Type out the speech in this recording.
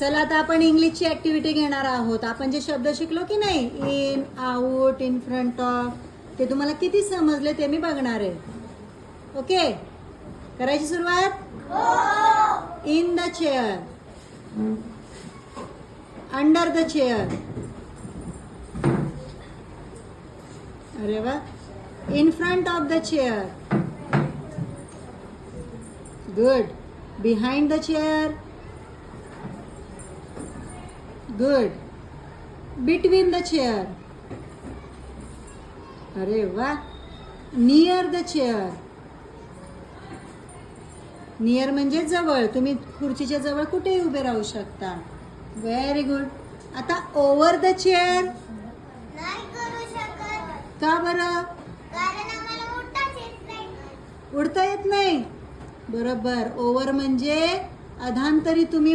चला आता आपण इंग्लिशची ऍक्टिव्हिटी घेणार आहोत. आपण जे शब्द शिकलो की नाही, in, out, in front of, ते तुम्हाला किती समजले ते मी बघणार आहे. ओके, करायची सुरुवात. In the chair, under the chair, अरे वा, in front of the chair, good, behind the chair, good, between the chair, अरे वा, नियर द चेअर, नियर म्हणजे जवळ, तुम्ही खुर्चीच्या जवळ कुठेही उभे राहू शकता. Very good. आता ओव्हर द चेअर नाही करू शकत. का बरं? कारण आम्हाला उठताच येत नाही. उडता येत नाही. बरोबर, ओव्हर म्हणजे अधांतरी तुम्ही